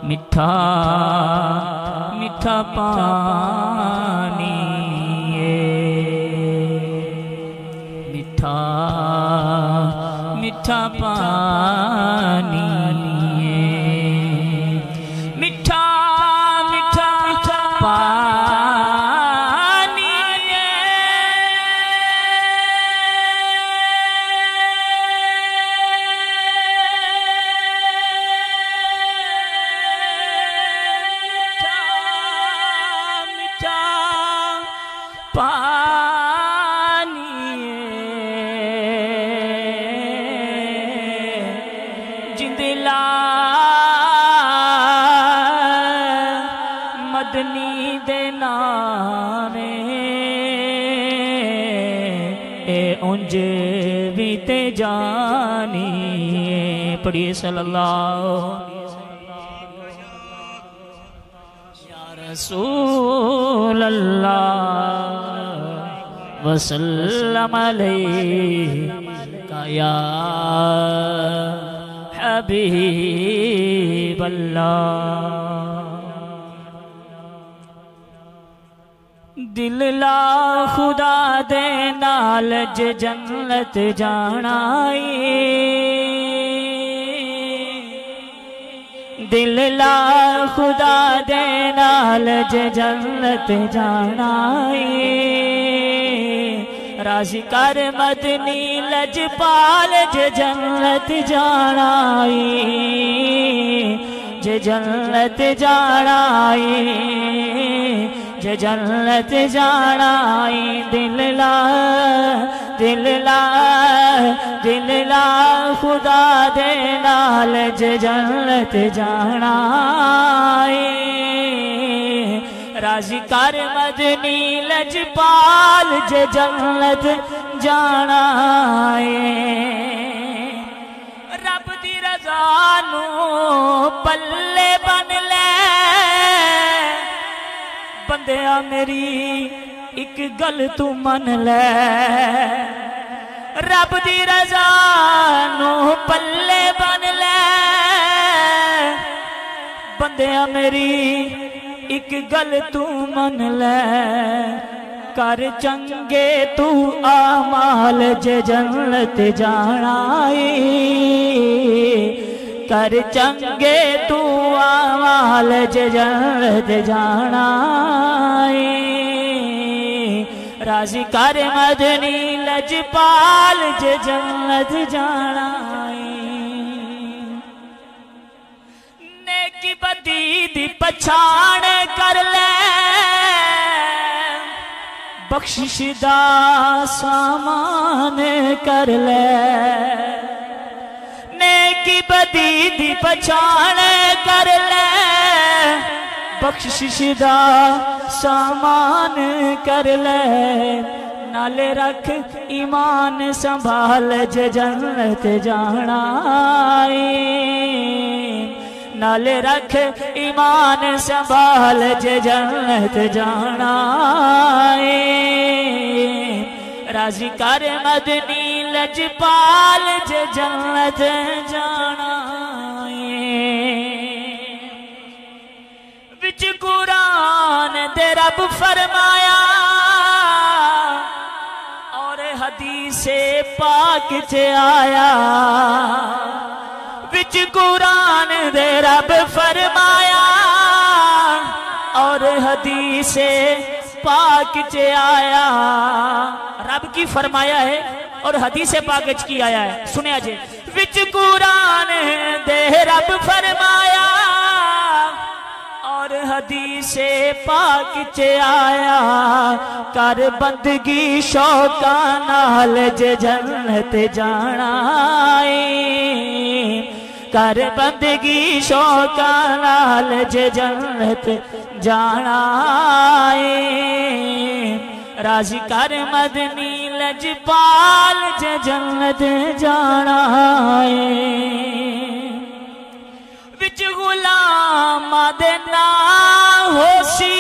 میٹھا میٹھا پانی میٹھا میٹھا پانی میٹھا میٹھا پانی میٹھا پانی جندلا مدنی دے نارے اے انج بھی تے جانی پڑھیے صلی اللہ یا رسول اللہ وسلم علیکہ یا حبیب اللہ دل لا خدا دے نال جنت جانائی دل لا خدا دے نال جنت جانائی راضی کر مدنی لجپال جنت جانائی جنت جانائی جنت جانائی دل لا خدا دے نال جنت جانائی راضی کر مدنی لجپال جنت جانائی رب دی رضا نو پلے بن لے بندیا میری ایک گل تو من لے رب دی رضا نو پلے بن لے بندیا میری ایک گل تو من لے کر چنگے تو آمال جنت جانائی کر چنگے تو آمال جنت جانائی راضی کر مدنی لجپال جنت جانائی نیکی بدی دی پچھان کر لے بخشش دا سامان کر لے نیکی بدی دی پچھان کر لے بخشش دا سامان کر لے نالے رکھ ایمان سنبھال جنت جانائی نالے رکھ ایمان سنبھال جنت جانائی راضی کر مدنی لجپال جنت جانائی وچ قرآن دے رب فرمایا اور حدیث پاک چے آیا وچ قرآن دے رب فرمایا اور حدیث پاک چے آیا رب کی فرمایا ہے اور حدیث پاک کی آیا ہے سنیا جے وچ قرآن دے رب فرمایا اور حدیث پاک چے آیا کر بندگی شوقاں نال جنت جانائی کر بندگی شوقاں نال جنت جانائی راضی کر مدنی لجپال جنت جانائی وچ غلام دے نام ہو سی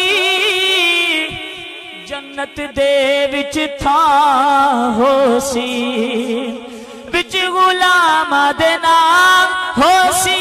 جنت دے وچ تھا ہو سی وچ غلام دے نام ہو سی